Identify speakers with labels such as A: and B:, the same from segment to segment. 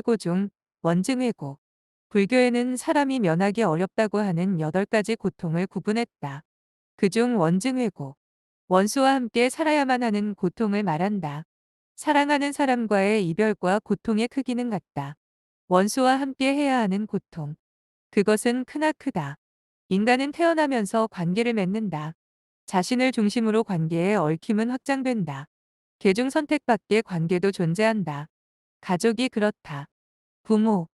A: 8고 중 원증회고. 불교에는 사람이 면하기 어렵다고 하는 8가지 고통을 구분했다. 그중 원증회고. 원수와 함께 살아야만 하는 고통을 말한다. 사랑하는 사람과의 이별과 고통의 크기는 같다. 원수와 함께 해야 하는 고통. 그것은 크나크다. 인간은 태어나면서 관계를 맺는다. 자신을 중심으로 관계의 얽힘은 확장된다. 계중 선택밖에 관계도 존재한다. 가족이 그렇다. 부모,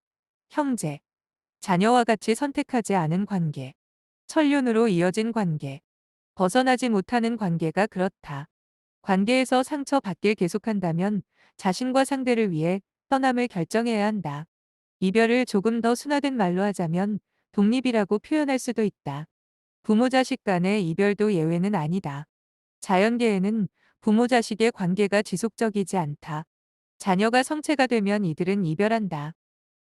A: 형제, 자녀와 같이 선택하지 않은 관계. 천륜으로 이어진 관계. 벗어나지 못하는 관계가 그렇다. 관계에서 상처받길 계속한다면 자신과 상대를 위해 떠남을 결정해야 한다. 이별을 조금 더 순화된 말로 하자면 독립이라고 표현할 수도 있다. 부모 자식 간의 이별도 예외는 아니다. 자연계에는 부모 자식의 관계가 지속적이지 않다. 자녀가 성체가 되면 이들은 이별한다.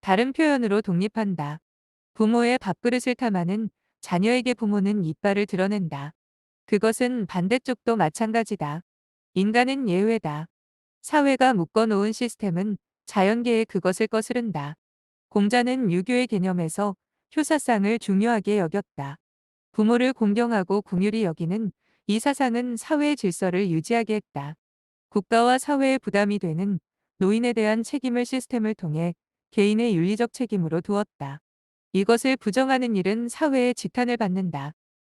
A: 다른 표현으로 독립한다. 부모의 밥그릇을 탐하는 자녀에게 부모는 이빨을 드러낸다. 그것은 반대쪽도 마찬가지다. 인간은 예외다. 사회가 묶어놓은 시스템은 자연계에 그것을 거스른다. 공자는 유교의 개념에서 효사상을 중요하게 여겼다. 부모를 공경하고 긍휼히 여기는 이 사상은 사회의 질서를 유지하게 했다. 국가와 사회의 부담이 되는 노인에 대한 책임을 시스템을 통해 개인의 윤리적 책임으로 두었다. 이것을 부정하는 일은 사회의 지탄을 받는다.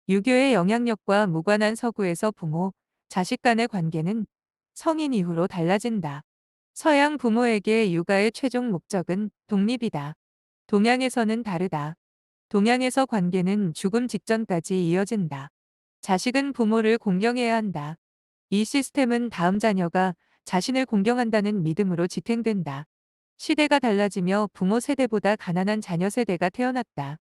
A: 유교의 영향력과 무관한 서구에서 부모, 자식 간의 관계는 성인 이후로 달라진다. 서양 부모에게 육아의 최종 목적은 독립이다. 동양에서는 다르다. 동양에서 관계는 죽음 직전까지 이어진다. 자식은 부모를 공경해야 한다. 이 시스템은 다음 자녀가 자신을 공경한다는 믿음으로 지탱된다. 시대가 달라지며 부모 세대보다 가난한 자녀 세대가 태어났다.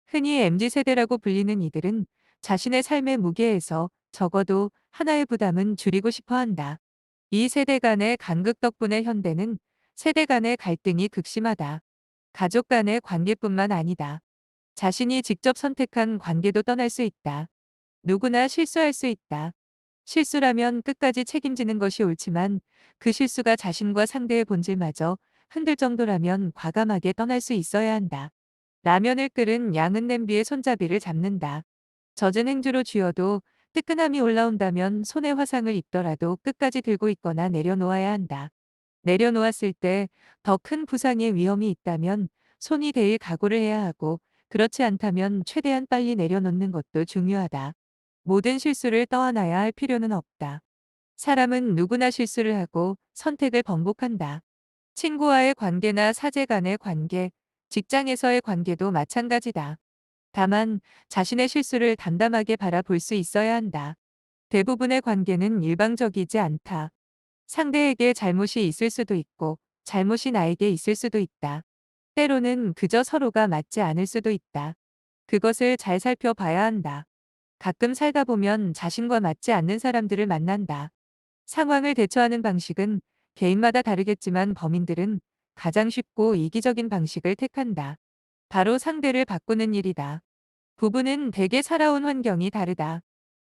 A: 흔히 MZ세대라고 불리는 이들은 자신의 삶의 무게에서 적어도 하나의 부담은 줄이고 싶어 한다. 이 세대 간의 간극 덕분에 현대는 세대 간의 갈등이 극심하다. 가족 간의 관계뿐만 아니다. 자신이 직접 선택한 관계도 떠날 수 있다. 누구나 실수할 수 있다. 실수라면 끝까지 책임지는 것이 옳지만 그 실수가 자신과 상대의 본질마저 흔들 정도라면 과감하게 떠날 수 있어야 한다. 라면을 끓은 양은 냄비에 손잡이를 잡는다. 젖은 행주로 쥐어도 뜨끈함이 올라온다면 손에 화상을 입더라도 끝까지 들고 있거나 내려놓아야 한다. 내려놓았을 때 더 큰 부상의 위험이 있다면 손이 대일 각오를 해야 하고 그렇지 않다면 최대한 빨리 내려놓는 것도 중요하다. 모든 실수를 떠안아야 할 필요는 없다. 사람은 누구나 실수를 하고 선택을 번복한다. 친구와의 관계나 사제 간의 관계, 직장에서의 관계도 마찬가지다. 다만 자신의 실수를 담담하게 바라볼 수 있어야 한다. 대부분의 관계는 일방적이지 않다. 상대에게 잘못이 있을 수도 있고 잘못이 나에게 있을 수도 있다. 때로는 그저 서로가 맞지 않을 수도 있다. 그것을 잘 살펴봐야 한다. 가끔 살다 보면 자신과 맞지 않는 사람들을 만난다. 상황을 대처하는 방식은 개인마다 다르겠지만 범인들은 가장 쉽고 이기적인 방식을 택한다. 바로 상대를 바꾸는 일이다. 부부는 대개 살아온 환경이 다르다.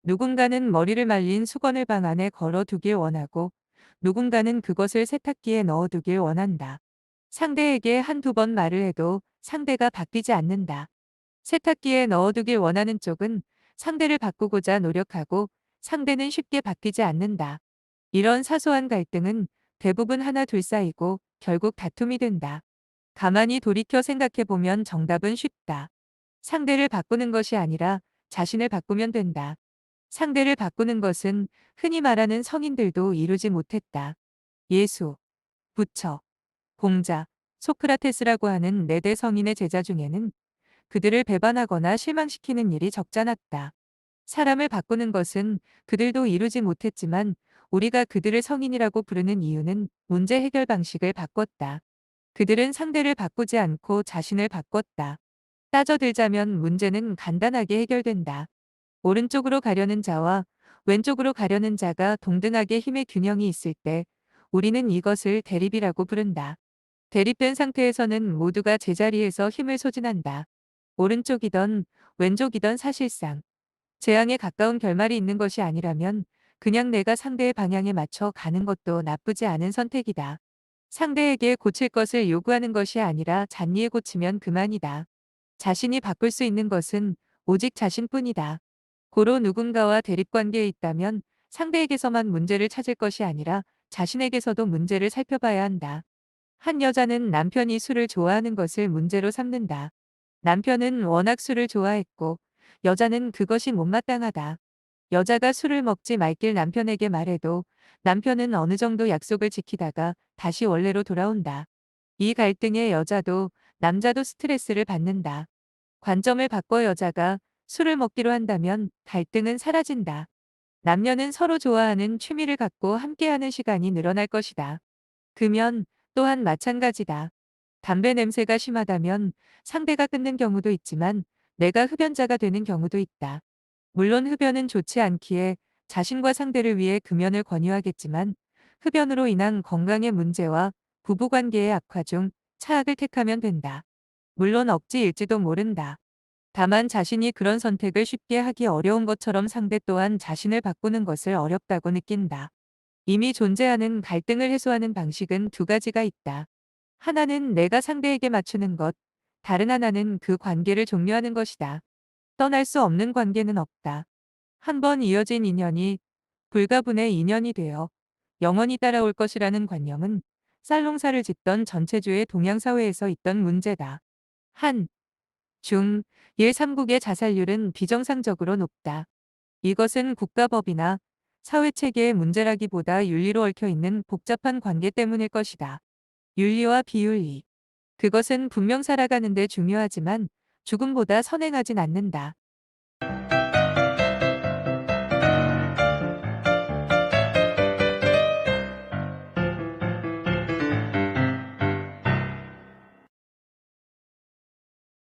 A: 누군가는 머리를 말린 수건을 방 안에 걸어두길 원하고 누군가는 그것을 세탁기에 넣어두길 원한다. 상대에게 한두 번 말을 해도 상대가 바뀌지 않는다. 세탁기에 넣어두길 원하는 쪽은 상대를 바꾸고자 노력하고 상대는 쉽게 바뀌지 않는다. 이런 사소한 갈등은 대부분 하나 둘 사이고 결국 다툼이 된다. 가만히 돌이켜 생각해보면 정답은 쉽다. 상대를 바꾸는 것이 아니라 자신을 바꾸면 된다. 상대를 바꾸는 것은 흔히 말하는 성인들도 이루지 못했다. 예수, 부처, 공자, 소크라테스라고 하는 4대 성인의 제자 중에는 그들을 배반하거나 실망시키는 일이 적잖았다. 사람을 바꾸는 것은 그들도 이루지 못했지만 우리가 그들을 성인이라고 부르는 이유는 문제 해결 방식을 바꿨다. 그들은 상대를 바꾸지 않고 자신을 바꿨다. 따져들자면 문제는 간단하게 해결된다. 오른쪽으로 가려는 자와 왼쪽으로 가려는 자가 동등하게 힘의 균형이 있을 때 우리는 이것을 대립이라고 부른다. 대립된 상태에서는 모두가 제자리에서 힘을 소진한다. 오른쪽이던 왼쪽이던 사실상 재앙에 가까운 결말이 있는 것이 아니라면 그냥 내가 상대의 방향에 맞춰 가는 것도 나쁘지 않은 선택이다. 상대에게 고칠 것을 요구하는 것이 아니라 잔리에 고치면 그만이다. 자신이 바꿀 수 있는 것은 오직 자신뿐이다. 고로 누군가와 대립관계에 있다면 상대에게서만 문제를 찾을 것이 아니라 자신에게서도 문제를 살펴봐야 한다. 한 여자는 남편이 술을 좋아하는 것을 문제로 삼는다. 남편은 워낙 술을 좋아했고 여자는 그것이 못마땅하다. 여자가 술을 먹지 말길 남편에게 말해도 남편은 어느 정도 약속을 지키다가 다시 원래로 돌아온다. 이 갈등에 여자도 남자도 스트레스를 받는다. 관점을 바꿔 여자가 술을 먹기로 한다면 갈등은 사라진다. 남녀는 서로 좋아하는 취미를 갖고 함께하는 시간이 늘어날 것이다. 금연 또한 마찬가지다. 담배 냄새가 심하다면 상대가 끊는 경우도 있지만 내가 흡연자가 되는 경우도 있다. 물론 흡연은 좋지 않기에 자신과 상대를 위해 금연을 권유하겠지만 흡연으로 인한 건강의 문제와 부부관계의 악화 중 차악을 택하면 된다. 물론 억지일지도 모른다. 다만 자신이 그런 선택을 쉽게 하기 어려운 것처럼 상대 또한 자신을 바꾸는 것을 어렵다고 느낀다. 이미 존재하는 갈등을 해소하는 방식은 두 가지가 있다. 하나는 내가 상대에게 맞추는 것, 다른 하나는 그 관계를 종료하는 것이다. 떠날 수 없는 관계는 없다. 한 번 이어진 인연이 불가분의 인연이 되어 영원히 따라올 것이라는 관념은 쌀농사를 짓던 전체주의 동양사회에서 있던 문제다. 한, 중, 일 3국의 자살률은 비정상적으로 높다. 이것은 국가법이나 사회체계의 문제라기보다 윤리로 얽혀 있는 복잡한 관계 때문일 것이다. 윤리와 비윤리. 그것은 분명 살아가는 데 중요하지만 죽음보다 선행하진 않는다.